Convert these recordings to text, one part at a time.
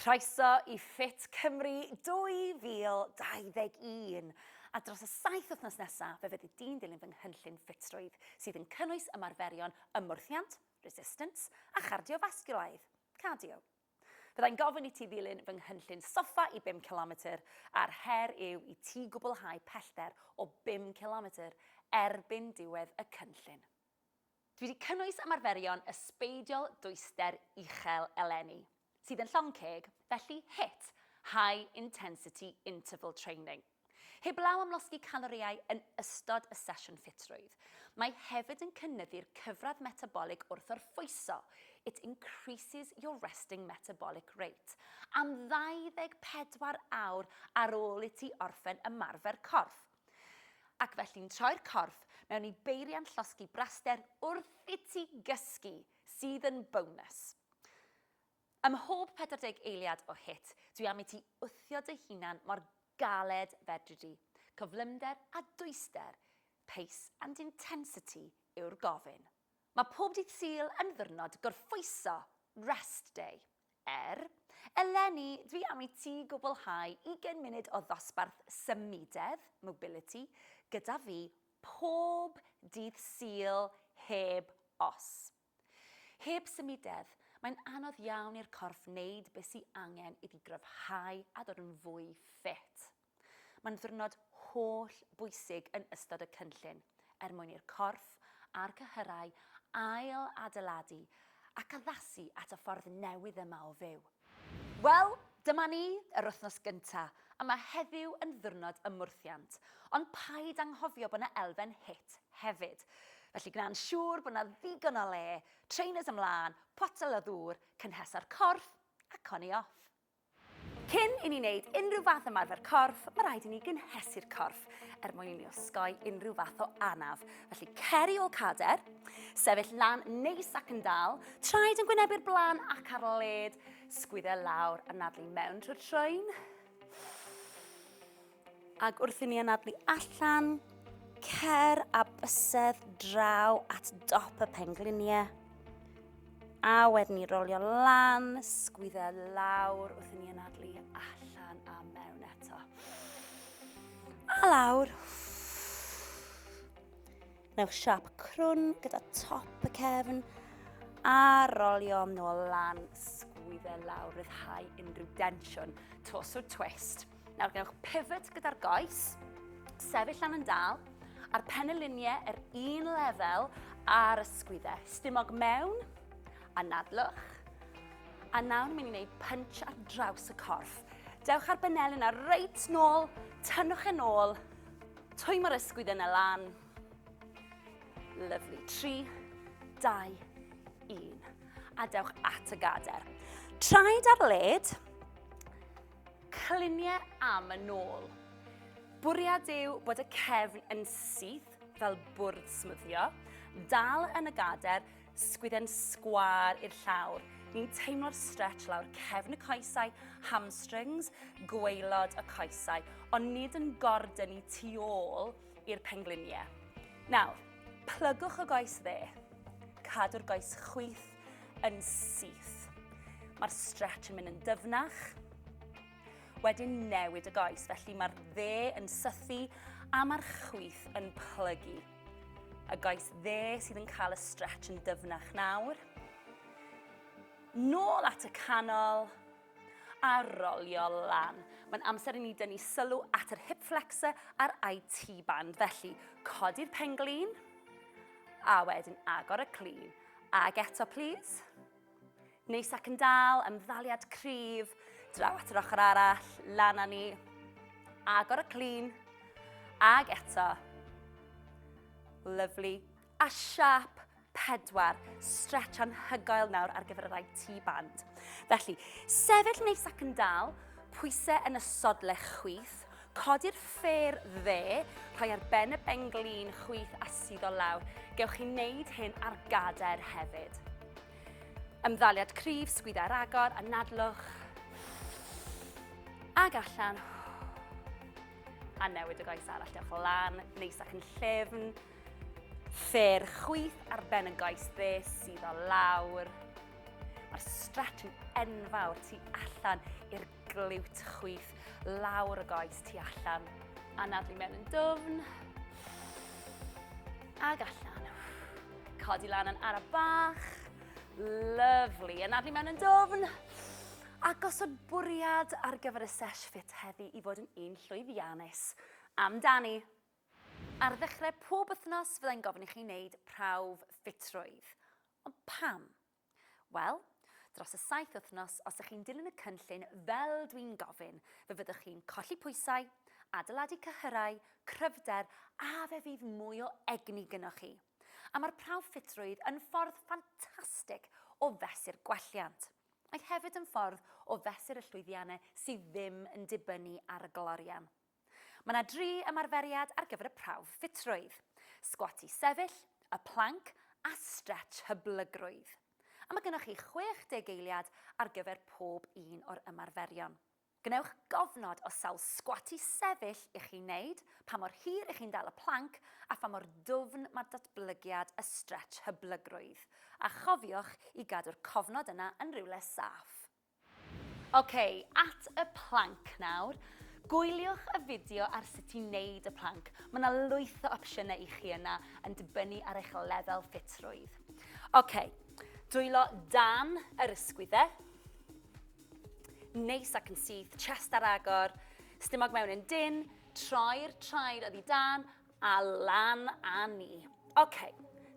Croeso i Fit Cymru 2021. A dros y 7 wythnos nesaf, fe fydd di'n dilyn fy nghynllun ffitrwydd sydd yn cynnwys ymarferion ymwrthiant, resistance a cardiofasculaidd, cardio. Fyddai'n gofyn i ti ddilyn fy nghynllun soffa i 5 km a'r her yw i ti gwblhau pellter o 5 km erbyn diwedd y cynllun. Dwi wedi cynnwys ymarferion ysbeidiol dwyster uchel eleni, sydd yn llonceg, felly HIIT, High Intensity Interval Training. Heblaw am losgi caloriau yn ystod y sesiwn ffitrwydd, mae hefyd yn cynyddu'r cyfradd metabolic wrth orffwyso. It increases your resting metabolic rate am 24 awr ar ôl i ti orffen ymarfer corff. Ac felly'n troi'r corff mewn i beiriant llosgi braster wrth i ti gysgu, sydd yn bonus. Ym mhob 40 eiliad o HIIT, dwi am i ti wthio dy hunan mor galed fedri di. Cyflymder a dwyster, pace and intensity yw'r gofyn. Mae pob dydd Sul yn ddiwrnod gorffwyso, rest day. Eleni, dwi am i ti gwblhau 20 munud o ddosbarth symudedd, mobility, gyda fi pob dydd Sul heb os. Heb symudedd, mae'n anodd iawn i'r corff wneud beth sydd angen iddi gryfhau a dod yn fwy ffit. Mae'n ddiwrnod holl bwysig yn ystod y cynllun, mwyn i'r corff a'r cyhyrau ail adeiladu ac addasu at y ffordd newydd yma o fyw. Wel, dyma ni yr wythnos gyntaf, a mae heddiw yn ddiwrnod ymwrthiant, ond paid anghofio bod yna elfen HIIT hefyd. Felly gwna'n siŵr bod yna ddigon o le, trainers ymlaen, potel o ddŵr, cynhesa'r corff a coni off. Cyn i ni wneud unrhyw fath ymarfer corff, mae rhaid i ni gynhesu'r corff mwyn i ni osgoi unrhyw fath o anaf. Felly ceri ôl cader, sefyll lan neis ac yn dal, traed yn gwynebu'r blaen ac ar led, sgwydde lawr, anadlu mewn trwy'r troen. Ac wrth i ni anadlu allan, cer a bysedd draw at dop y pengliniau. A wedyn ni rolio lan, sgwydde lawr wrth i ni anadlu allan a mewn eto. A lawr. Newch siap crwn gyda top y cefn a rolio nôl lan, sgwydde lawr, ryddhau unrhyw densiwn, torso twist. Nawr gnewch pivot gyda'r goes, sefyll lan yn dal, a'r penyluniau un lefel ar y sgwydde. Stumog mewn, anadlwch, a nawr ni'n mynd i wneud punch ar draws y corff. Dewch ar benelyn a reit nôl, tynnwch yn ôl, twymo'r ysgwydde yna lan. Lyfli, 3, 2, 1. A dewch at y gader. Traed ar led, cluniau am y nôl. Bwriad yw bod y cefn yn syth fel bwrdd smwddio, dal yn y gader, sgwydde'n sgwar i'r llawr. Ni'n teimlo'r stretch lawr cefn y coesau, hamstrings, gwaelod y coesau, ond nid yn gordyn i tu ôl i'r pengliniau. Nawr, plygwch y goes dde. Cadw'r goes chwith yn syth. Mae'r stretch yn mynd yn dyfnach. Wedyn newid y goes, felly mae'r dde yn sythu a mae'r chwith yn plygu. Y goes dde sydd yn cael y stretch yn dyfnach nawr. Nôl at y canol a rolio lan. Mae'n amser i ni dynnu sylw at yr hip flexor a'r IT band. Felly, codi'r penglin a wedyn agor y clean. Ag eto, please. Neis ac yn dal, ymddaliad cryf, draw at yr ochr arall, lan â ni. Agor y clean, ag eto. Lyfli. A siap 4, stretch anhygoel nawr ar gyfer yr IT band. Felly, sefyll neis ac yn dal, pwysau yn y sodle chwith, codi'r ffêr dde, rhoi ar ben y benglin chwith a suddo lawr. Gewch chi wneud hyn ar gader hefyd. Ymddaliad cryf, sgwydda'r agor, anadlwch, ag allan. A newid y goes arall, dewch lan, neis ac yn llefn. Ffêr chwith ar ben y goes dde, suddo lawr. Mae'r stretch yn enfawr tu allan i'r glwt chwith, lawr y goes tu allan. Anadlu mewn yn dwfn. Ag allan. Codi lan yn ara bach. Lyfli. Anadlu mewn yn dwfn. A gosod bwriad ar gyfer y sesh fit heddi i fod yn un llwyddiannus. Amdani. Ar ddechrau pob wythnos fyddai'n gofyn i chi wneud prawf ffitrwydd. Ond pam? Wel, dros y 7 wythnos, os ydych chi'n dilyn y cynllun fel dwi'n gofyn, fe fyddwch chi'n colli pwysau, adeiladu cyhyrau, cryfder, a fe fydd mwy o egni gynnwch chi. A mae'r prawf ffitrwydd yn ffordd ffantastig o fesur gwelliant. Ac hefyd yn ffordd o fesur y llwyddiannau sydd ddim yn dibynnu ar y glorian. Mae yna 3 ymarferiad ar gyfer y prawf ffitrwydd. Sgwat i sefyll, y planc a stretch hyblygrwydd. A mae gennych chi 60 eiliad ar gyfer pob un o'r ymarferion. Gnewch gofnod o sawl sgwat i sefyll i chi wneud, pa mor hir i chi'n dal y planc, a pa mor dwfn mae datblygiad y stretch hyblygrwydd. A chofiwch i gadw'r cofnod yna yn rywle saff. Oce, at y planc nawr. Gwyliwch y fideo ar sut i wneud y planc. Mae yna lwyth o opsiynau i chi yna yn dibynnu ar eich lefel ffitrwydd. Oce, dwylo dan yr ysgwyddau. Neis ac yn syth, chest ar agor, stumog mewn yn dyn, troi'r traed oddi dan, a lan a ni. Oce,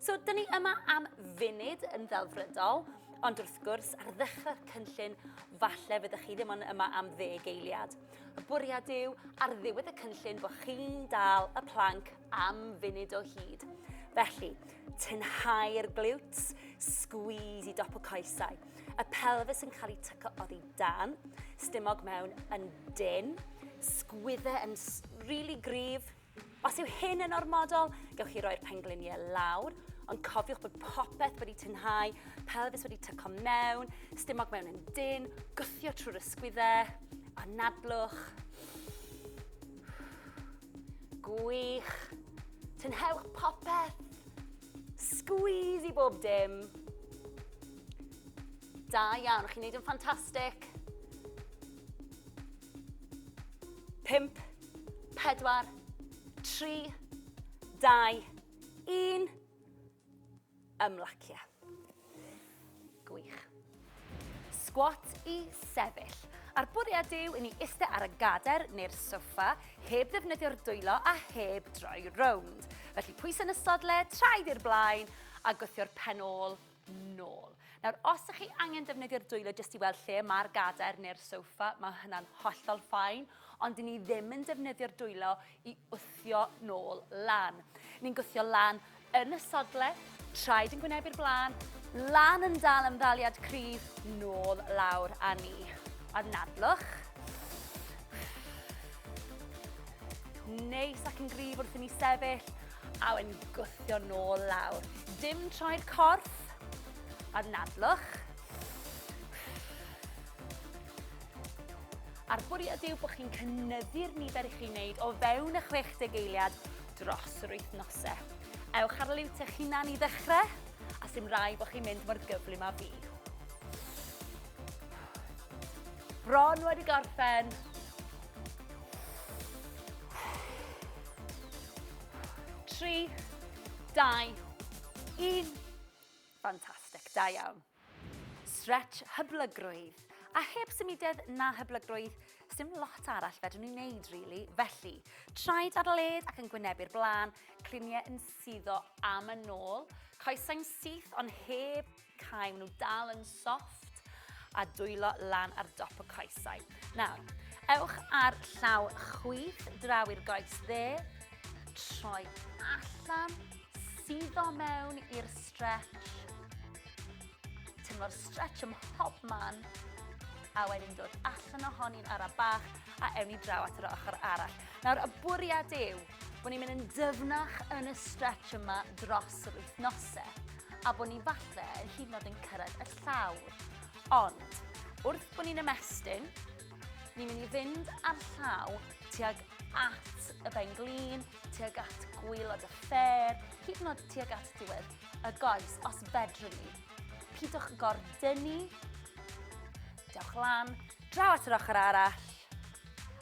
so dyn ni yma am funud yn ddelfrydol, ond wrth gwrs ar ddechrau'r cynllun, falle fyddwch chi ddim yma am 10 eiliad. Y bwriad yw ar ddiwedd y cynllun bod chi'n dal y planc am funud o hyd. Felly, tynhau'r glwts, squeeze i dop o coesau. Y pelfis yn cael ei tyco oddi dan, stumog mewn yn dyn, sgwyddau yn rili gryf. Os yw hyn yn ormodol, gewch chi roi'r pengliniau lawr, ond cofiwch bod popeth wedi tynhau, pelfis wedi tyco mewn, stumog mewn yn dyn, gwthio trwy'r ysgwyddau, anadlwch. Gwych. Tynhewch popeth. Squeeze i bob dim. Da iawn, chi'n neud yn ffantastig. 5, 4, 3, 2, 1. Ymlacio. Gwych. Sgwat i sefyll. A'r bwriad yw i ni eistedd ar y gader neu'r soffa, heb ddefnyddio'r dwylo a heb droi rownd. Felly pwys yn y sodle, traed i'r blaen a gwthio'r pen ôl nôl. Nawr, os ydych chi angen defnyddio'r dwylo jyst i weld lle mae'r gader neu'r soffa, mae hynna'n hollol ffain, ond 'dyn ni ddim yn defnyddio'r dwylo i wthio nôl lan. Ni'n gwthio lan yn y sodle, traed yn gwynebu'r blaen, lan yn dal ymddaliad cryf, nôl lawr a ni. Anadlwch. Neis ac yn gryf wrth i ni sefyll, a wedyn gwthio nôl lawr. Dim troi'r corff. Anadlwch. A'r bwriad yw bod chi'n cynyddu'r nifer i chi'n wneud o fewn y 60 eiliad dros yr wythnosau. Ewch ar liwt eich hunan i ddechrau, a sy'n rai bod chi'n mynd mor gyflym â fi. Bron wedi gorffen. 3, 2, 1. Ffantastig, da iawn. Stretch hyblygrwydd. A heb symudiad na hyblygrwydd, dim lot arall fedrwn ni'n neud, rili. Felly, traed ar y led ac yn gwynebu'r blaen, cliniau yn suddo am y nôl, coesau'n syth ond heb cael nhw dal yn soft, a dwylo lan ar dop y coesau. Nawr, ewch ar llaw chwith, draw i'r goes dde, troi allan, suddo mewn i'r stretch, tynnu'r stretch ym mhobman, a wedyn dod allan ohoni'n ara bach, a ewn ni draw at yr ochr arall. Nawr, y bwriad yw bod ni'n mynd yn dyfnach yn y stretch yma dros yr wythnosau, a bod ni falle yn hyd yn oed yn cyrraedd y llawr. Ond, wrth bod ni'n ymestyn, ni'n mynd i fynd ar llaw tuag at y ben glin, tuag at gwylod y ffer, hyd yn oed tuag at diwedd y goes, os fedrwn ni. Pidwch gordynnu lan, draw at yr ochr arall.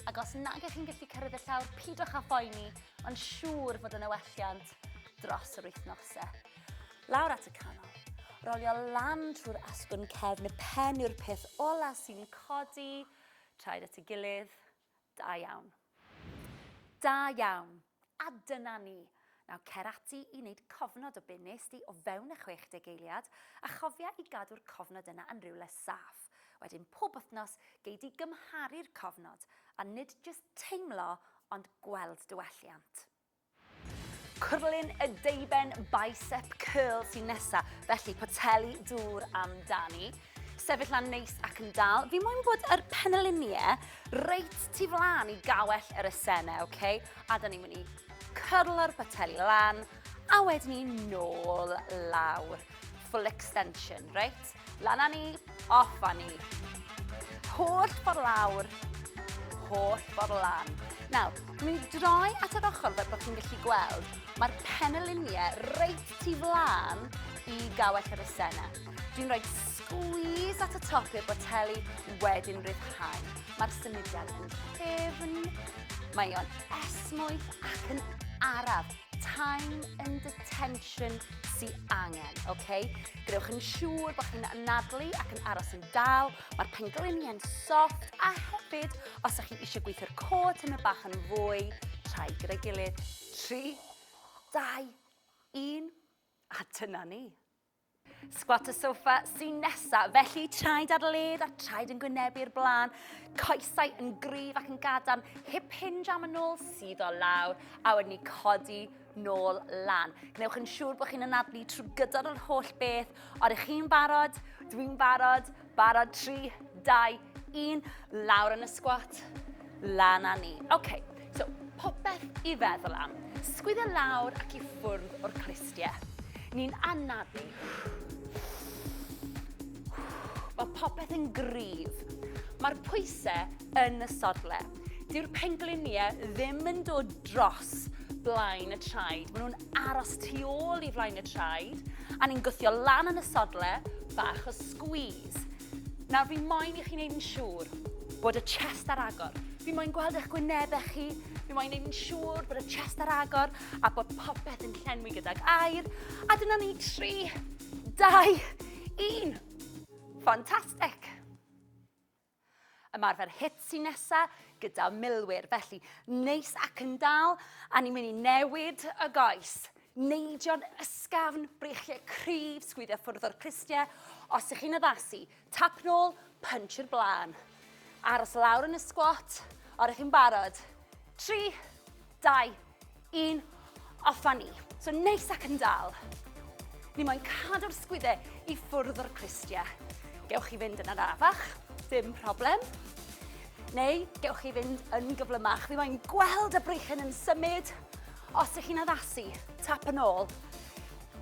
Ac os nag ych chi'n gallu cyrraedd y llawr, pidwch â phoeni, ond siŵr fod yn ewelliant dros yr wythnosau. Lawr at y canol, rolio lan trwy'r asgwrn cefn, y pen yw'r peth ola sy'n codi, traed at ei gilydd, da iawn. Da iawn, a dyna ni. Naw cer ati i wneud cofnod o bunes di o fewn y 60 eiliad a chofia i gadw'r cofnod yna yn rywle saff. Wedyn pob wythnos gei di gymharu'r cofnod a nid jyst teimlo ond gweld dywelliant. Cwrlyn y deiben bicep curl sy'n nesa, felly poteli dŵr amdani. Sefyll lan neis ac yn dal. Fi moyn bod yr penyluniau reit tu flan i gawell yr esennau, okay? A da ni'n mynd i cyrlo'r poteli lan, a wedyn ni nôl lawr. Full extension, right? Lan a ni, off a ni. Holl ffordd lawr, holl ffordd lan. Nawr, dwi'n mynd i droi at yr ochr fel bod chi'n gallu gweld, mae'r penyluniau reit tu flan i gawell yr esennau. Dwi'n rhoi squeeze at y top i'r boteli, wedyn ryddhau. Mae'r symudiad yn ffefn, mae o'n esmwyth ac yn araf. Time and detention sy angen, okay? Gwnewch yn siŵr bod chi'n anadlu ac yn aros yn dal. Mae'r pengliniau'n soft a hefyd, os ydych chi eisiau gweithio'r cod yn y bach yn fwy, trai gyda'i gilydd. 3, 2, 1, a dyna ni. Squat y soffa sy'n nesa, felly traed ar led a traed yn gwynebu'r blaen, coesau yn gryf ac yn gadarn, hip hinge am yn ôl, sydd o lawr, a wedyn ni codi nôl lan. Gnewch yn siŵr bod chi'n anadlu trwy gydol yr holl beth. Oeddech chi'n barod? Dwi'n barod. Barod 3, 2, 1. Lawr yn y squat. Lan a ni. OK, so popeth i feddwl am. Sgwyddo lawr ac i ffwrdd o'r clistiau. Ni'n anadlu. Mae popeth yn gryf. Mae'r pwysau yn y sodle. Dyw'r pengliniau ddim yn dod dros blaen y traed. Maen nhw'n aros tu ôl i flaen y traed. A ni'n gwthio lan yn y sodle, bach o squeeze. Nawr fi moyn i chi wneud yn siŵr bod y chest ar agor. Fi moyn gweld eich gwynebau chi. Fi moyn wneud yn siŵr bod y chest ar agor a bod popeth yn llenwi gydag air. A dyna ni 3, 2, 1. Fantastic! Ymarfer hit sy'n nesa gyda milwyr, felly neis ac yn dal, a ni'n mynd i newid y goes. Neidio'n ysgafn, breichiau cryf, sgwyddio ffwrdd o'r clistiau. Os ych chi'n addasu, tap nôl, punch i'r blaen. Aros lawr yn y squat, oeddech chi'n barod. 3, 2, 1, off a ni. So neis ac yn dal. Ni moyn cadw'r sgwydau i ffwrdd o'r clistiau. Gewch chi fynd yn arafach, dim problem. Neu, gewch chi fynd yn gyflymach. Fi moyn gweld y breichen yn symud. Os ych chi'n addasu, tap yn ôl.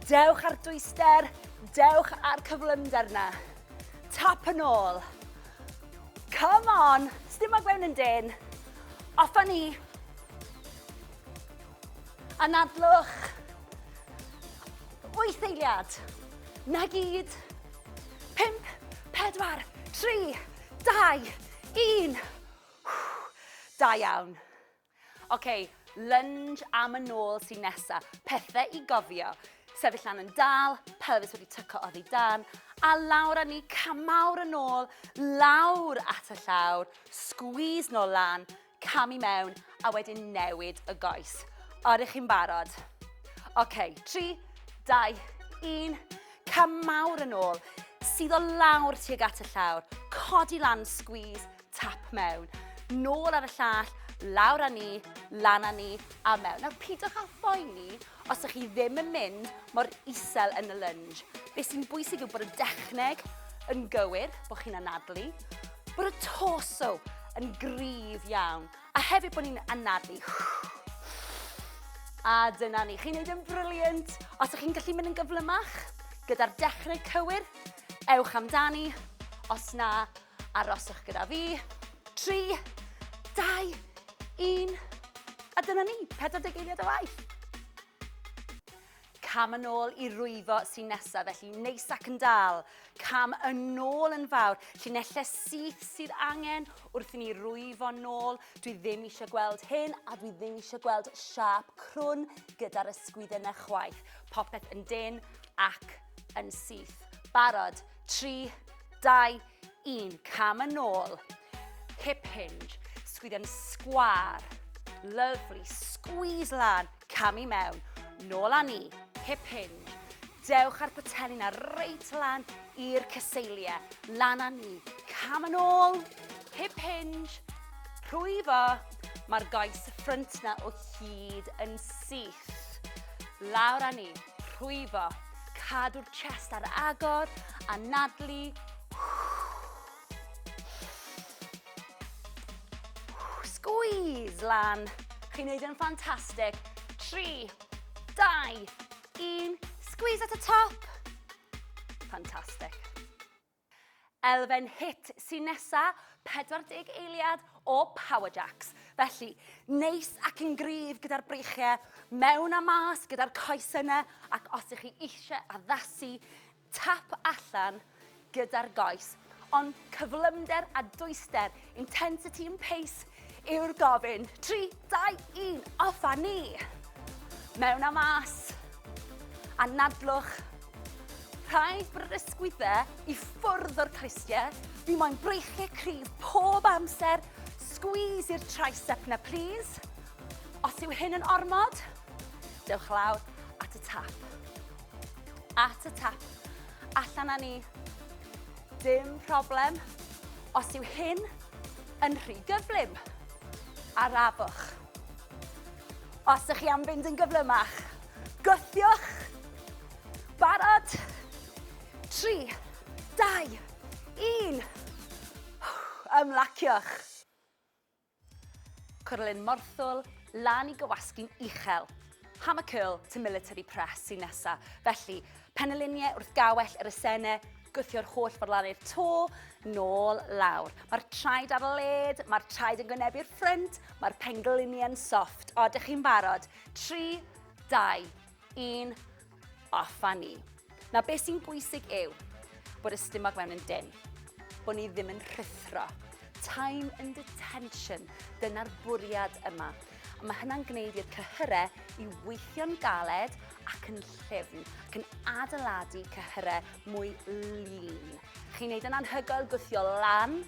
Dewch ar dwyster, dewch ar cyflymder na. Tap yn ôl. Come on, sdim ag mewn yn dyn. Off a ni. Anadlwch. 8 eiliad. Na gyd. 5, 4, 3, 2, 1. Da iawn. OK, lunge am yn ôl sy'n nesa. Pethau i gofio. Sefyll lan yn dal, pelvis wedi tyco oddi dan, a lawr â ni camawr yn ôl, lawr at y llawr, squeeze nôl lan, camu mewn, a wedyn newid y goes. Oeddech chi'n barod? OK, 3, 2, 1, camawr yn ôl. Sydd o lawr tuag at y llawr, codi lan, squeeze, tap mewn. Nôl ar y llall, lawr â ni, lan â ni, a mewn. Nawr, pidwch â phoeni os ydych chi ddim yn mynd mor isel yn y lunge. Beth sy'n bwysig yw bod y dechneg yn gywir, bod chi'n anadlu, bod y torso yn gryf iawn, a hefyd bod ni'n anadlu. A dyna ni, chi'n neud yn briliant. Os ydych chi'n gallu mynd yn gyflymach, gyda'r dechneg cywir, ewch amdani, os na, aroswch gyda fi. 3, 2, 1, a dyna ni, 40 eiliad o waith. Cam yn ôl i rwyfo sy'n nesaf, felly neis ac yn dal. Cam yn ôl yn fawr, llinellau syth sydd angen wrth i ni rwyfo nôl. Dwi ddim eisiau gweld hyn a dwi ddim eisiau gweld siap crwn gyda'r ysgwyddau chwaith. Popeth yn dyn ac yn syth. Barod, 3, 2, 1. Cam yn ôl. Hip hinge, sgwydden sgwar. Lovely, squeeze lan, cam i mewn. Nôl â ni, hip hinge. Dewch ar pateli na reit lan i'r cyseiliau. Lan â ni, cam yn ôl, hip hinge. Rhwyfo, mae'r goes ffrynt na o hyd yn syth. Lawr â ni, rhwyfo. Cadw'r chest ar agor, anadlu. Squeeze lan. Chi'n neud yn ffantastig. 3, 2, 1. Squeeze at y top. Fantastic. Elfen hit sy'n nesa, 40 eiliad o power jacks. Felly, neis ac yn gryf gyda'r breichiau, mewn a mas gyda'r coes yna, ac os ych chi eisiau addasu, tap allan gyda'r goes. Ond cyflymder a dwyster, intensity and pace yw'r gofyn. 3, 2, 1, off a ni. Mewn a mas, anadlwch. Rhaid bod yr ysgwyddau i ffwrdd o'r clustiau. Fi moyn breichiau cryf pob amser. Squeeze i'r tricep na, please. Os yw hyn yn ormod, dewch lawr at y tap. At y tap. Allan â ni. Dim problem. Os yw hyn yn rhy gyflym, arafwch. Os ych chi am fynd yn gyflymach, gwthiwch. Barod. 3, 2, 1. Ymlaciwch. Cwrlyn morthwl, lan i gywasgu'n uchel. Hammer curl to military press sy'n nesa. Felly, penyluniau wrth gawell yr esene, gwthio'r holl ffordd lan i'r to, nôl lawr. Mae'r traed ar y led, mae'r traed yn gwynebu'r ffrynt, mae'r pengluniau'n soft. O, dych chi'n barod? 3, 2, 1, off a ni. Na, beth sy'n bwysig yw bod y stumog mewn yn dyn, bod ni ddim yn rhythro. Time and detention, dyna'r bwriad yma. A mae hynna'n gwneud i'r cyhyrau i weithio'n galed ac yn llyfn, ac yn adeiladu cyhyrau mwy lean. Chi'n neud yn anhygoel gwthio lan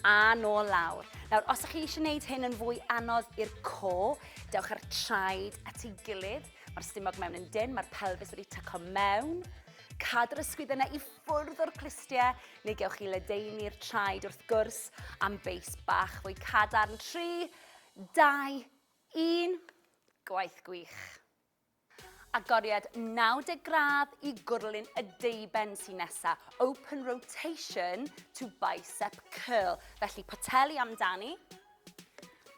a nôl lawr. Nawr, os ych chi eisiau gwneud hyn yn fwy anodd i'r co, dewch ar traed at ei gilydd. Mae'r stumog mewn yn dyn, mae'r pelfis wedi tyco mewn. Cadw'r ysgwyddau yna i ffwrdd o'r clustiau, neu gewch chi ledeini'r traed wrth gwrs am beis bach fwy cadarn. 3, 2, 1. Gwaith gwych. Agoriad 90 gradd i gwrlyn y deiben sy'n nesa. Open rotation to bicep curl. Felly poteli amdani.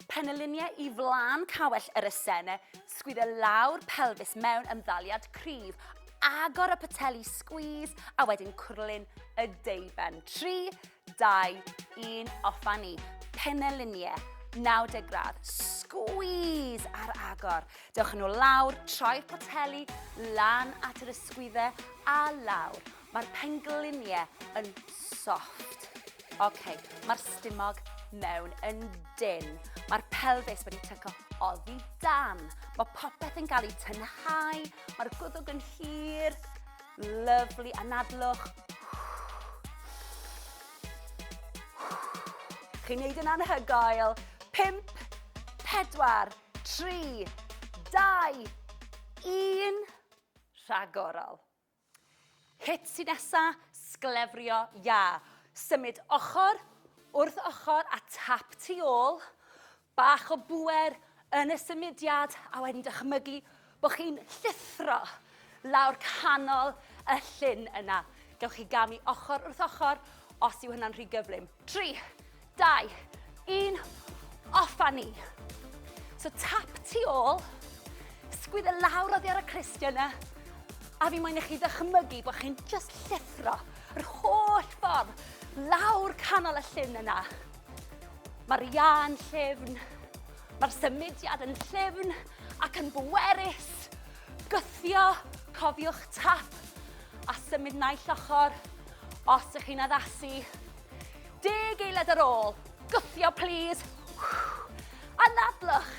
Penyluniau i flan cawell yr esene, sgwyddo lawr pelfis mewn ymddaliad cryf, agor y pateli squeeze, a wedyn cwrlyn y deiben. 3, 2, 1, off a ni. Penyluniau, 90 gradd, squeeze ar agor. Dewch nhw lawr, troi'r pateli, lan at yr ysgwyddau a lawr. Mae'r pengluniau yn soft. Okay, mae'r stumog mewn yn dyn. Mae'r pelfis wedi tyco oddi dan. Mae popeth yn cael ei tynhau. Mae'r gwddwg yn hir. Lovely, anadlwch. Chi'n neud yn anhygoel. 5, 4, 3, 2, 1. Rhagorol. Hit sy'n nesa, sglefrio ia. Symud ochr wrth ochr a tap tu ôl. Bach o bwer yn y symudiad a wedyn dychmygu bod chi'n llithro lawr canol y llyn yna. Gewch chi gamu ochr wrth ochr os yw hynna'n rhy gyflym. 3, 2, 1, off a ni. So tap tu ôl, sgwyddo lawr oddi ar y clustia yna, a fi moyn i chi ddychmygu bod chi'n just llithro yr holl ffordd lawr canol y llyn yna. Mae'r ia'n llyfn, mae'r symudiad yn llyfn ac yn bwerus. Gythio Cofiwch tap a symud naill ochr os ydych chi'n addasu. 10 eiliad ar ôl. Gwthio, please. Anadlwch.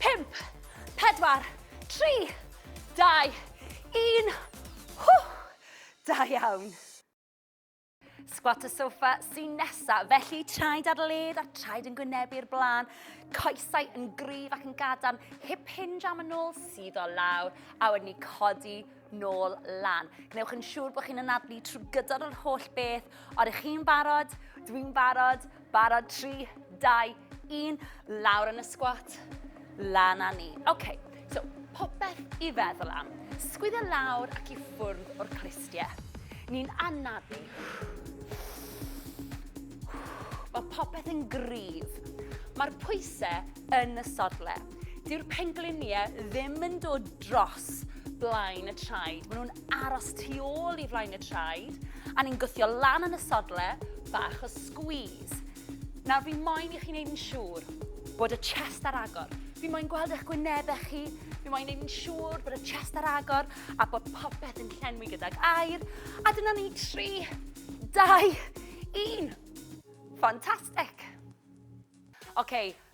5, 4, 3, 2, 1. Da iawn. Squat y soffa sy'n nesa, felly traed ar led a traed yn gwynebu'r blaen, coesau yn gryf ac yn gadarn, hip hinge am y nôl sydd o lawr, a wedyn ni codi nôl lan. Gnewch yn siŵr bod chi'n anadlu trwy gydol yr holl beth. Odych chi'n barod? Dwi'n barod. Barod 3, 2, 1. Lawr yn y squat. Lan â ni. OK, so popeth i feddwl am. Sgwyddo lawr ac i ffwrdd o'r clustiau. Ni'n anadlu. Mae popeth yn gryf. Mae'r pwysau yn y sodle. Dyw'r pengliniau ddim yn dod dros blaen y traed. Maen nhw'n aros tu ôl i flaen y traed. A ni'n gwthio lan yn y sodle, bach o squeeze. Nawr, fi moyn i chi wneud yn siŵr bod y chest ar agor. Fi moyn gweld eich gwynebau chi. Fi moyn wneud yn siŵr bod y chest ar agor a bod popeth yn llenwi gydag air. A dyna ni 3, 2, 1. Fantastic! OK,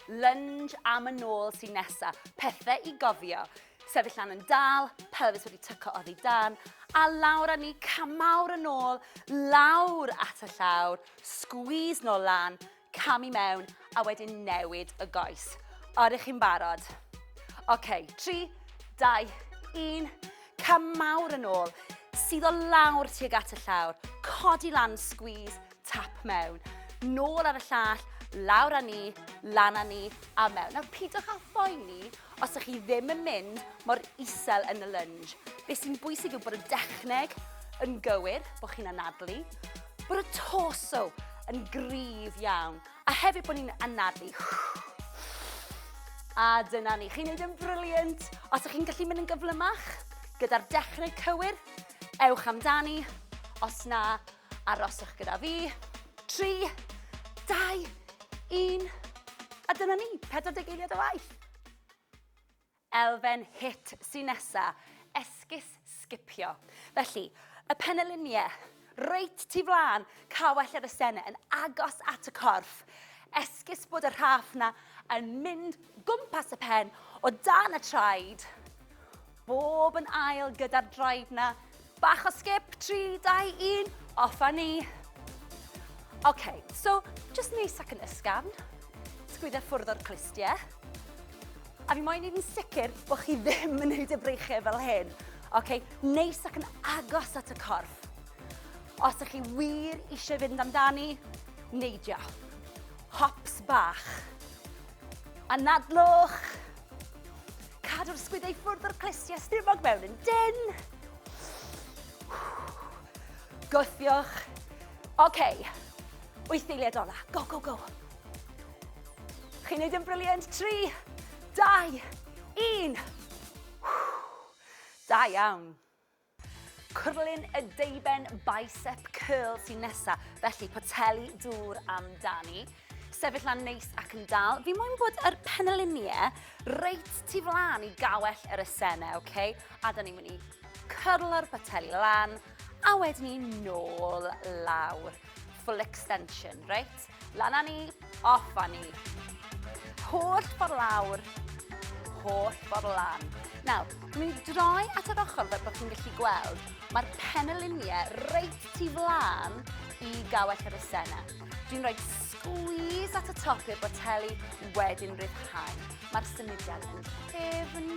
lunge am y nôl sy'n nesa. Pethau i gofio. Sefyll lan yn dal, pelvis wedi tyco oddi dan, a lawr â ni camawr yn ôl, lawr at y llawr, squeeze nôl lan, camu mewn, a wedyn newid y goes. Odych chi'n barod? OK, 3, 2, 1, camawr yn ôl, sydd o lawr tuag at y llawr, codi lan, squeeze, tap mewn. Nôl ar y llall, lawr â ni, lan â ni, a mewn. Nawr, pidwch â phoeni os ydych chi ddim yn mynd mor isel yn y lunge. Beth sy'n bwysig yw bod y dechneg yn gywir, bod chi'n anadlu, bod y torso yn gryf iawn, a hefyd bod ni'n anadlu. A dyna ni. Chi'n neud yn briliant. Os ydych chi'n gallu mynd yn gyflymach, gyda'r dechneg cywir, ewch amdani. Os na, aroswch gyda fi. 3, 2, 1, a dyna ni, 40 eiliad o waith. Elfen hit sy'n nesa, esgus sgipio. Felly, y penyluniau, reit tu flaen, cawell ar y senau, yn agos at y corff. Esgus bod y rhaff na yn mynd gwmpas y pen o dan y traed. Bob yn ail gyda'r drive na. Bach o skip, 3, 2, 1, off a ni. OK, so, just neis ac yn ysgafn. Sgwyddo ffwrdd o'r clustiau. A fi moyn i'n sicr bod chi ddim yn neud y breichiau fel hyn. OK, neis ac yn agos at y corff. Os ydych chi wir eisiau fynd amdani, neidio. Hops bach. Anadlwch. Cadw'r sgwyddo i ffwrdd o'r clustiau, stribog mewn yn dyn. Gwthiwch. OK. 8 eiliad ola. Go, go, go. Chi'n neud yn briliant. 3, 2, 1. Da iawn. Cwrlyn y deiben bicep curl sy'n nesa. Felly, poteli dŵr amdani. Sefyll lan neis ac yn dal. Fi moyn bod yr penyluniau reit tu flaen i gawell yr esennau, OK? A da ni'n mynd i cyrlo'r poteli lan, a wedyn ni nôl lawr. Full extension, right? Lan â ni, off â ni. Holl ffordd lawr, holl ffordd lan. Nawr, dwi'n mynd i droi at yr ochr fel bod chi'n gallu gweld. Mae'r penyluniau reit tu flaen i gawell yr esennau. Dwi'n rhoi squeeze at y top i'r boteli, wedyn ryddhau. Mae'r symudiad yn ffefn,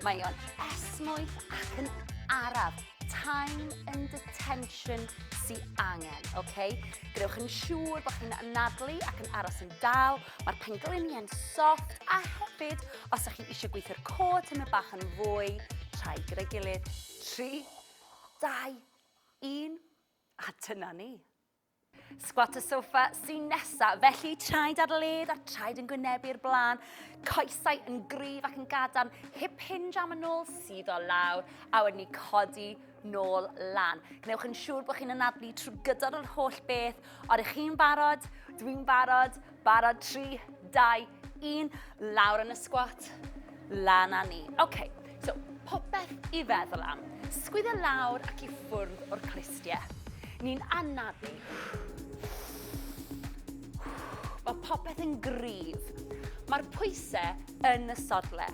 mae o'n esmwyth ac yn araf. Time and detention sy angen, OK? Gwnewch yn siŵr bod chi'n anadlu ac yn aros yn dal. Mae'r pengliniau'n soft, a hefyd, os ydych chi eisiau gweithio'r cod yn y bach yn fwy, trai gyda'i gilydd. 3, 2, 1, a dyna ni. Squat y soffa sy'n nesa, felly traed ar led a traed yn gwynebu'r blaen, coesau yn gryf ac yn gadarn, hip hinge am y nôl sydd o lawr, a wedyn ni codi nôl lan. Gnewch yn siŵr bod chi'n anadlu trwy gydol yr holl beth. Odych chi'n barod? Dwi'n barod. Barod 3, 2, 1. Lawr yn y squat. Lan â ni. OK, so Popeth i feddwl am. Sgwydda lawr ac i ffwrdd o'r clustiau. Ni'n anadlu. Mae popeth yn gryf. Mae'r pwysau yn y sodle.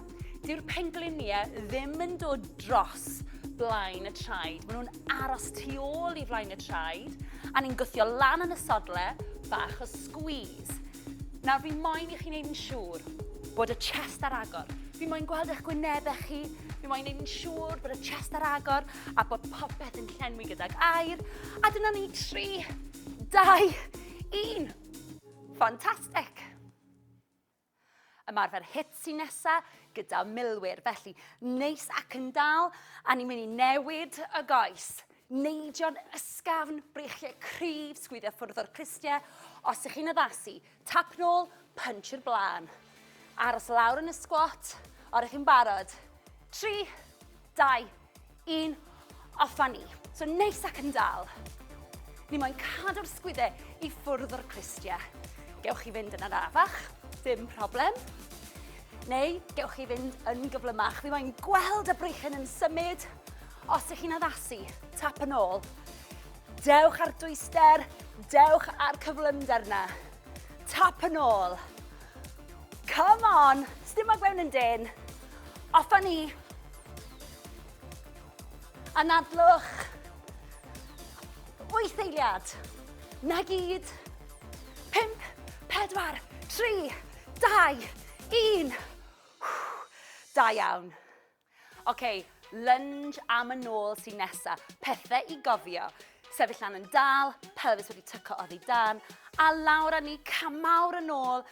Dyw'r pengliniau ddim yn dod dros blaen y traed. Maen nhw'n aros tu ôl i flaen y traed, a ni'n gwthio lan yn y sodle bach o squeeze. Nawr, fi moyn i chi wneud yn siŵr bod y chest ar agor. Fi moyn gweld eich gwynebau chi, fi moyn wneud yn siŵr bod y chest ar agor a bod popeth yn llenwi gydag air. A dyna ni 3, 2, 1. Fantastic! Ymarfer hit sy'n nesaf gyda milwyr, felly neis ac yn dal, a ni'n mynd i newid y goes. Neidio'n ysgafn, breichiau cryf, sgwyddio ffwrdd o'r clustiau. Os ych chi'n addasu, tap nôl, punch i'r blaen. Aros lawr yn y squat, or ych chi'n barod. 3, 2, 1, off a ni. So neis ac yn dal. Ni moyn cadw'r sgwydau i ffwrdd o'r clustiau. Gewch chi fynd yn arafach, dim problem. Neu, gewch chi fynd yn gyflymach. Fi moyn gweld y breichen yn symud. Os ych chi'n addasu, tap yn ôl. Dewch ar dwyster, dewch ar cyflymder na. Tap yn ôl. Come on, sdim ag mewn yn dyn. Off a ni. Anadlwch. 8 eiliad. Na gyd. 5, 4, 3, 2, 1. Da iawn. Oce, lunge am y nôl sy'n nesa. Pethau i gofio. Sefyll lan yn dal, pelvis wedi tyco oddi dan, a lawr â ni, camawr yn ôl,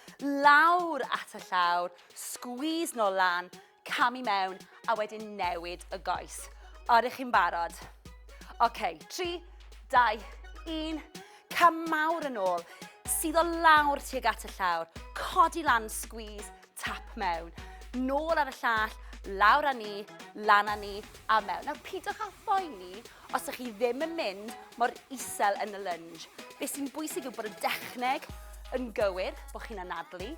lawr at y llawr, squeeze nôl lan, cam i mewn, a wedyn newid y goes. Odych chi'n barod? Oce, 3, 2, 1, camawr yn ôl, sydd o lawr tuag at y llawr, codi lan, squeeze, tap mewn, nôl ar y llall, lawr â ni, lan â ni, a mewn. Nawr, pidwch â phoeni os ych chi ddim yn mynd mor isel yn y lunge. Beth sy'n bwysig yw bod y dechneg yn gywir, bod chi'n anadlu,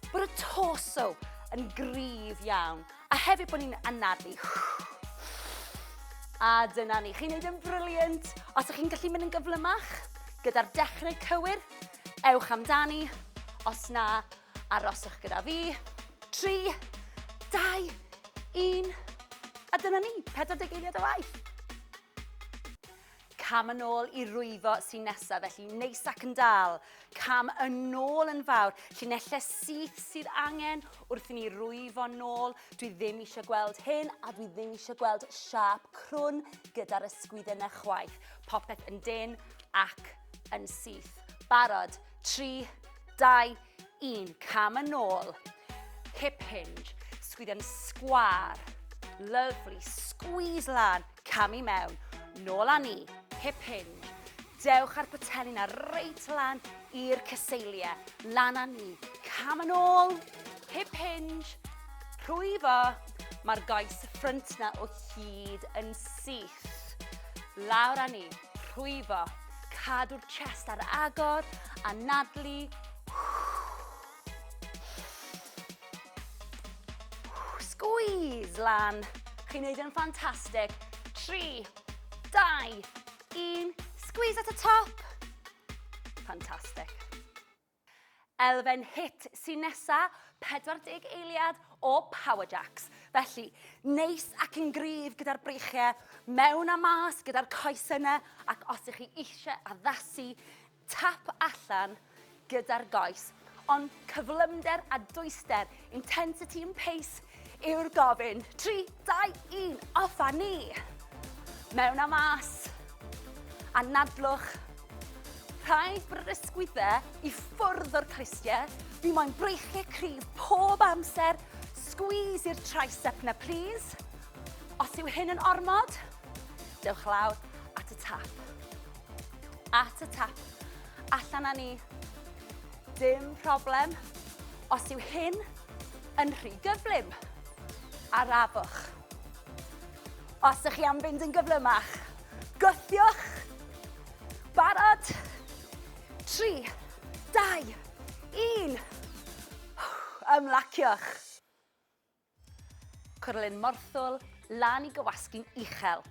bod y torso yn gryf iawn, a hefyd bod ni'n anadlu. A dyna ni, chi'n neud yn briliant. Os ych chi'n gallu mynd yn gyflymach, gyda'r dechneg cywir, ewch amdani. Os na, aroswch gyda fi. 3, 2, 1, a dyna ni, 40 eiliad o waith. Cam yn ôl i rwyfo sy'n nesaf, felly neis ac yn dal. Cam yn ôl yn fawr, llinellau syth sydd angen wrth i ni rwyfo nôl. Dwi ddim eisiau gweld hyn, a dwi ddim eisiau gweld siap crwn gyda'r ysgwyddau chwaith. Popeth yn dyn ac yn syth. Barod, 3, 2, 1, cam yn ôl. Hip hinge, sgwyddo'n sgwar. Lovely, squeeze lan, cam i mewn. Nôl â ni, hip hinge. Dewch ar patelli na reit lan i'r cyseilia. Lan â ni, cam yn ôl, hip hinge. Rhwyfo, mae'r goes ffrynt na o hyd yn syth. Lawr â ni, rhwyfo. Cadw'r chest ar agor, anadlu. Squeeze lan. Chi'n neud yn ffantastig. 3, 2, 1. Squeeze at y top. Fantastic. Elfen hit sy'n nesa, 40 eiliad o power jacks. Felly, neis ac yn gryf gyda'r breichiau, mewn a mas gyda'r coes yna, ac os ych chi eisiau addasu, tap allan gyda'r goes. Ond cyflymder a dwyster, intensity and pace, yw'r gofyn. 3, 2, 1, off a ni. Mewn a mas. Anadlwch. Rhaid bod yr ysgwyddau i ffwrdd o'r clustiau. Fi moyn breichiau cryf pob amser. Squeeze i'r tricep na, please. Os yw hyn yn ormod, dewch lawr at y tap. At y tap. Allan â ni. Dim problem. Os yw hyn yn rhy gyflym, arafwch. Os ych chi am fynd yn gyflymach, gwthiwch. Barod. 3, 2, 1. Ymlaciwch. Cwrlyn morthwl lan I gywasgu'n uchel.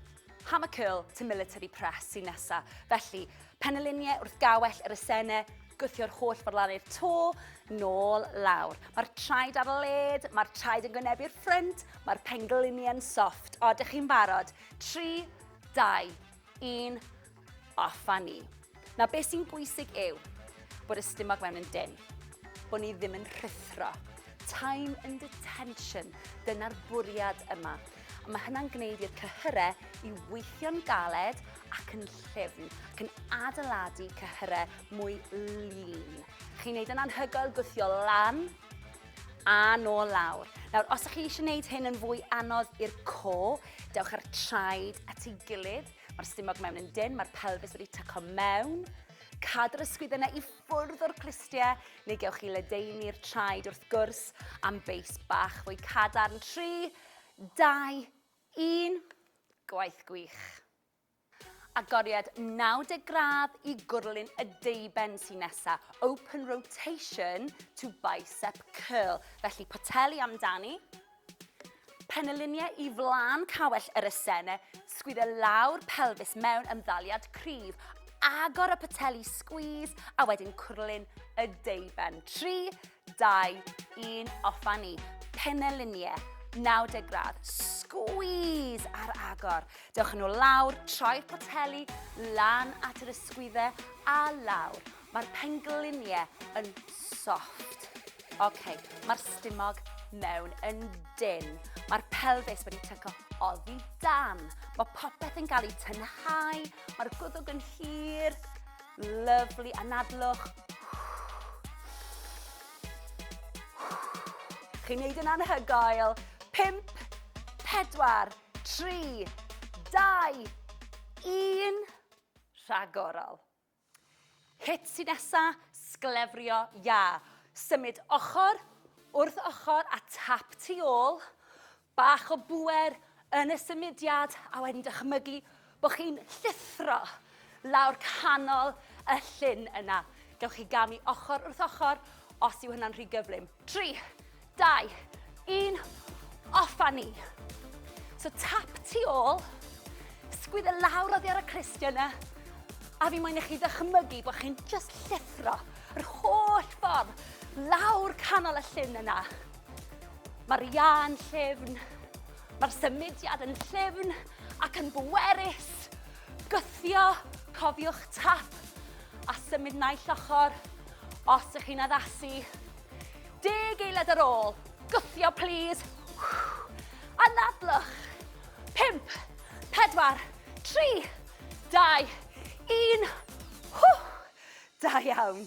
Hammer curl to military press sy'n nesa. Felly, penyluniau wrth gawell yr esene, gwthio'r holl ffordd lan i'r to, nôl lawr. Mae'r traed ar y led, mae'r traed yn gwynebu'r ffrynt, mae'r pengluniau yn soft. O, dych chi'n barod? 3, 2, 1, off a ni. Nawr, beth sy'n bwysig yw bod y stumog mewn yn dyn, bod ni ddim yn rhythro. Time and detention, dyna'r bwriad yma. A mae hynna'n gwneud i'r cyhyrau I weithio'n galed ac yn llyfn, ac yn adeiladu cyhyrau mwy lean. Chi'n neud yn anhygoel gwthio lan a nôl lawr. Nawr, os ydych chi eisiau gwneud hyn yn fwy anodd i'r co, dewch ar traed at ei gilydd. Mae'r stumog mewn yn dyn, mae'r pelfis wedi tyco mewn. Cadw'r ysgwydd yna I ffwrdd o'r clustiau, neu gewch chi ledaenu'r traed wrth gwrs am beis bach fwy cadarn. 3, 2, 1, gwaith gwych. Agoriad 90 gradd I gwrlyn y deiben sy'n nesa. Open rotation to bicep curl. Felly poteli amdani. Penyluniau I flan cawell yr esene, sgwyddo lawr pelfis mewn ymddaliad cryf. Agor y poteli squeeze a wedyn cwrlyn y deiben. 3, 2, 1, off a ni. Penyluniau, 90 gradd. Squeeze ar agor. Dewch nhw lawr, troi'r poteli, lan at yr ysgwyddau a lawr. Mae'r pengluniau yn soft. OK, mae'r stumog mewn yn dyn. Mae'r pelfis wedi tyco oddi dan. Mae popeth yn cael ei tynhau. Mae'r gwddwg yn hir. Lyflu, anadlwch. Chi'n neud yn anhygoel. 5, 4, 3, 2, 1. Rhagorol. Hit sy'n nesa, sglefrio ia. Symud ochr wrth ochr a tap tu ôl. Bach o bwer yn y symudiad a wedyn dychmygu bod chi'n llithro lawr canol y llyn yna. Gewch chi gamu ochr wrth ochr os yw hynna'n rhy gyflym. 3, 2, 1, off a ni. So tap tu ôl, sgwyddo lawr oddi ar y clustia yna, a fi moyn I chi ddychmygu bod chi'n just llithro yr holl ffordd lawr canol y llyn yna. Mae'r ia yn llyfn, mae'r symudiad yn llyfn ac yn bwerus. Gythio, cofiwch tap a symud naill ochr os ydych chi'n addasu. 10 eiliad ar ôl. Gythio, please. Anadlwch. 5, 4, 3, 2, 1. Da iawn.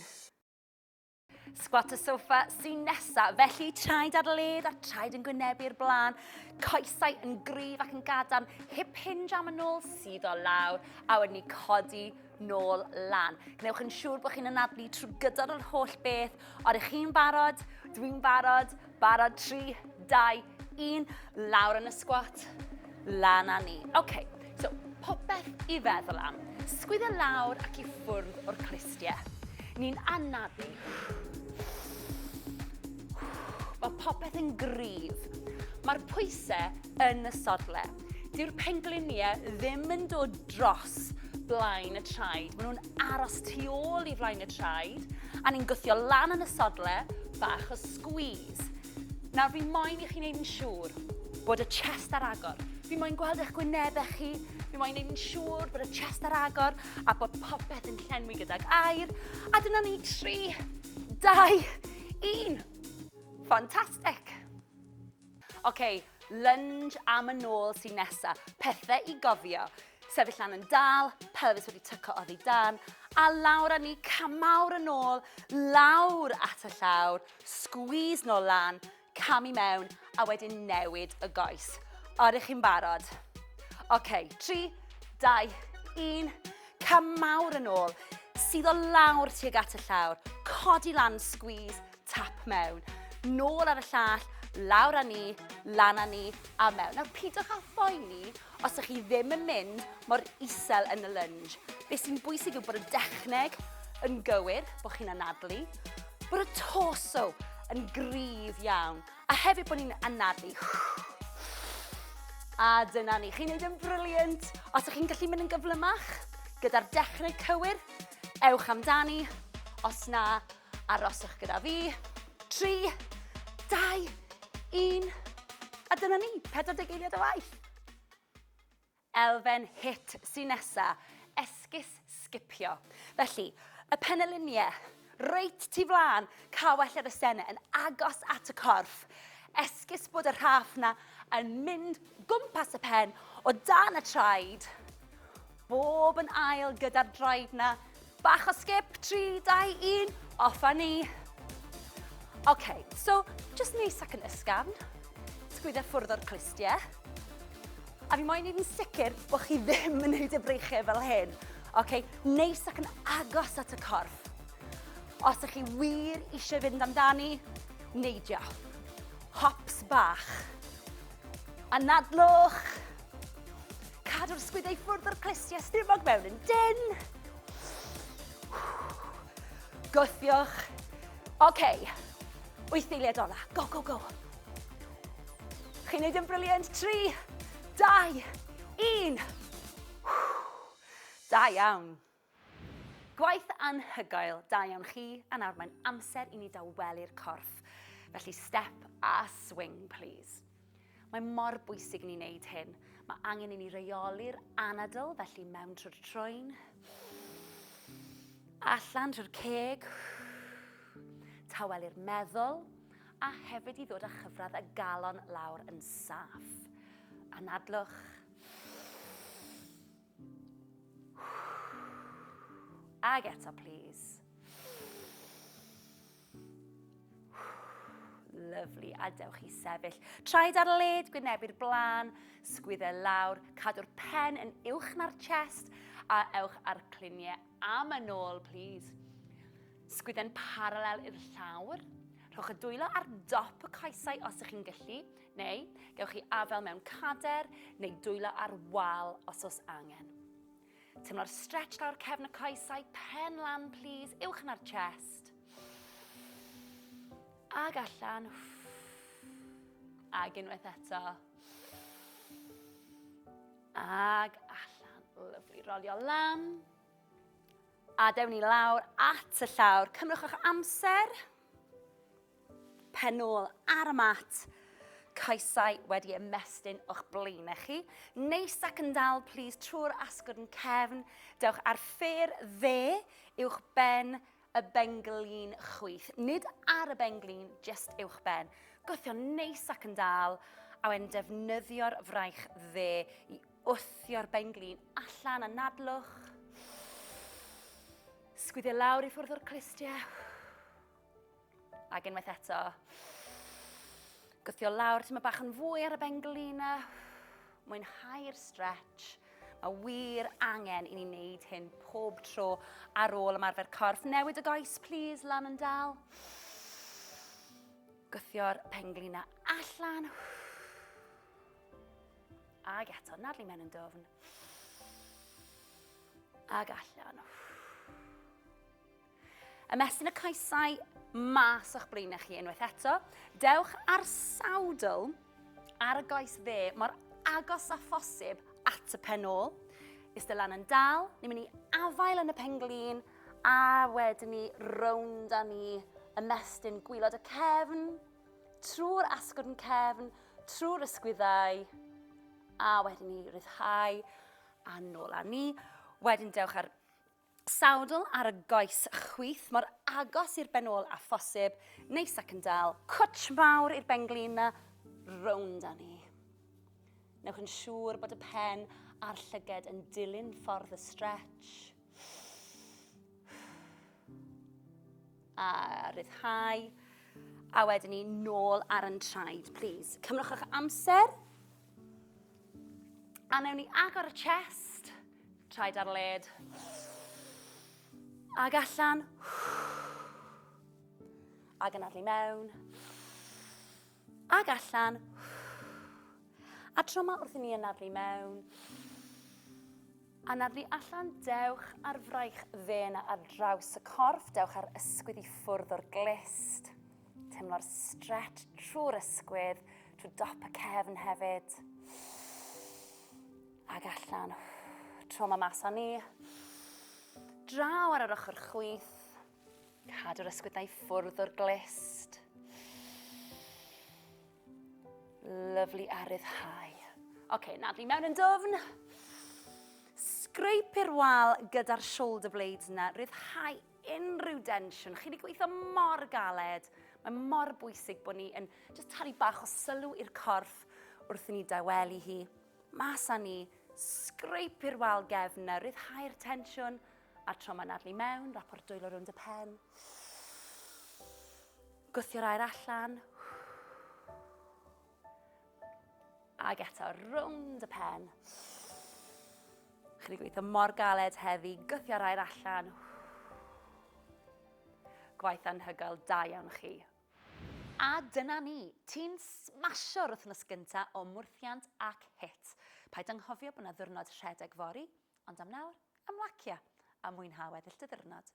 Squat y soffa sy'n nesa, felly traed ar led a traed yn gwynebu'r blaen, coesau yn gryf ac yn gadarn, hip hinge am y nôl sydd o lawr, a wedyn ni codi nôl lan. Gnewch yn siŵr bod chi'n anadlu trwy gydol yr holl beth. Odych chi'n barod? Dwi'n barod. Barod 3, 2, 1. Lawr yn y squat. Lan a ni. OK, so popeth I feddwl am. Sgwyddo lawr ac I ffwrdd o'r clustiau. Ni'n anadlu. Mae popeth yn gryf. Mae'r pwysau yn y sodle. Dyw'r pengluniau ddim yn dod dros blaen y traed. Maen nhw'n aros tu ôl I flaen y traed. A ni'n gwthio lan yn y sodle, bach o squeeze. Nawr, fi moyn I chi wneud yn siŵr bod y chest ar agor. Fi moyn gweld eich gwynebau chi. Fi moyn wneud yn siŵr bod y chest ar agor a bod popeth yn llenwi gydag air. A dyna ni 3, 2, 1. Fantastic. OK, lunge am y nôl sy'n nesa. Pethau I gofio. Sefyll lan yn dal, pelfis wedi tyco oddi dan, a lawr a ni camawr yn ôl, lawr at y llawr, squeeze nôl lan, camu mewn, a wedyn newid y goes. Odych chi'n barod? OK, 3, 2, 1, camawr yn ôl, sydd o lawr tuag at y llawr, codi lan, squeeze, tap mewn, nôl ar y llall, lawr a ni, lan a ni, a mewn. Nawr, pidwch â phoeni os ydych chi ddim yn mynd mor isel yn y lunge. Beth sy'n bwysig yw bod y dechneg yn gywir, bod chi'n anadlu, bod y torso yn gryf iawn, a hefyd bod ni'n anadlu. A dyna ni, chi'n neud yn briliant. Os ydych chi'n gallu mynd yn gyflymach, gyda'r dechneg cywir, ewch amdani. Os na, aroswch gyda fi. 3, 2, 1. A dyna ni, 40 eiliad o waith. Elfen hit sy'n nesa, esgus sgipio. Felly, y penyluniau, reit tu flaen, cawell ar y senau yn agos at y corff. Esgus bod y rhaff na yn mynd gwmpas y pen o dan y traed. Bob yn ail gyda'r draed na. Bach o skip, 3, 2, 1, off a ni. OK, so, just neis ac yn ysgafn. Sgwydda ffwrdd o'r clistiau. A fi moyn i'n sicr bod chi ddim yn neud y breichiau fel hyn. OK, neis ac yn agos at y corff. Os ydych chi wir eisiau fynd amdani, neidio. Hops bach. Anadlwch. Cadw'r sgwydau ffwrdd o'r clistiau, stribog mewn yn dyn. Gwthiwch. OK, 8 eiliad ola. Go, go, go. Chi'n neud yn briliant. 3, 2, 1. Da iawn. Gwaith anhygoel, da iawn chi, a nawr mae'n amser i ni dawelu'r corff. Felly step a swing, please. Mae mor bwysig i ni wneud hyn. Mae angen i ni reoli'r anadl, felly mewn trwy'r trwyn. Allan trwy'r ceg. Tawelu'r meddwl, a hefyd i ddod â chyfradd y galon lawr yn saff. Anadlwch. Ag eto, please. Lyfli, a dewch i sefyll. Traed ar led, gwynebu'r blaen, sgwyddau lawr, cadw'r pen yn uwch na'r chest, a ewch ar cliniau am yn ôl, please. Sgwyddau'n paralel i'r llawr. Rhowch y dwylo ar dop y coesau os ydych chi'n gallu, neu gewch chi afel mewn cader, neu dwylo ar wal os oes angen. Teimlo'r stretch lawr cefn y coesau, pen lan, please, uwch na'r chest. Ag allan. Ag unwaith eto. Ag allan. Lyfli, rolio lan. A dewn ni lawr at y llawr. Cymrwch eich amser. Pen ôl ar y mat. Coesau wedi ymestyn o'ch blaenau chi. Neis ac yn dal, please, trwy'r asgwrn yn cefn. Dewch ar ffêr dde uwch ben y benglin chwith. Nid ar y benglin, just uwch ben. Gwthio neis ac yn dal, a wedyn defnyddio'r fraich dde i wthio'r benglin allan, anadlwch. Sgwyddio lawr i ffwrdd o'r clistiau. Ac unwaith eto. Gwthio lawr, ti'n bach yn fwy ar y benglina. Mwynhau'r stretch. Mae wir angen i ni wneud hyn pob tro ar ôl ymarfer corff. Newid y goes, please, lan yn dal. Gwthio'r penglina allan. Ag eto, nadlu mewn yn dofn. Ag allan. Ymestyn y coesau mas o'ch blaenau chi unwaith eto. Dewch ar sawdl ar y goes dde mor agos a phosib at y pen ôl. Iste lan yn dal, ni'n mynd i afael yn y penglin a wedyn ni rownd â ni ymestyn gwylod y cefn, trwy'r asgwrn cefn, trwy'r ysgwyddau a wedyn ni ryddhau a nôl â ni. Wedyn dewch ar sawdl ar y goes chwith, mor agos i'r ben ôl a phosib, neis ac yn dal, cwtsh mawr i'r benglina, rownd â ni. Newch yn siŵr bod y pen a'r llyged yn dilyn ffordd y stretch. A ryddhau. A wedyn ni nôl ar yn traed, please. Cymrwch eich amser. A newn ni agor y chest. Traed ar led. Ag allan. Ag anadlu mewn. Ag allan. A tro yma wrth i ni anadlu mewn. Anadlu allan, dewch ar fraich ddena ar draws y corff. Dewch ar ysgwydd i ffwrdd o'r glist. Teimlo'r stretch trwy'r ysgwydd, trwy dop y cefn hefyd. Ag allan. Trauma mas o ni. Draw ar yr ochr chwith. Cadw'r ysgwydau ffwrdd o'r glist. Lyflu a ryddhau. Oce, nadlu mewn yn dwfn. Scrape i'r wal gyda'r shoulder blades yna. Ryddhau unrhyw densiwn. Chi wedi gweithio mor galed. Mae mor bwysig bod ni yn just talu bach o sylw i'r corff wrth i ni dawelu hi. Mas â ni, scrape i'r wal gefn, ryddhau'r tensiwn, a tro ma nadlu mewn, rap o'r dwylo rownd y pen. Gwthio'r air allan. Ag eto rownd y pen. Chi wedi gweithio mor galed heddi, gwthio'r air allan. Gwaith anhygoel da iawn chi. A dyna ni, ti'n smasio'r wythnos gynta o mwrthiant ac hit. Paid anghofio bod yna ddiwrnod rhedeg fori, ond am nawr, ymlacia a mwynhau weddill dy ddiwrnod.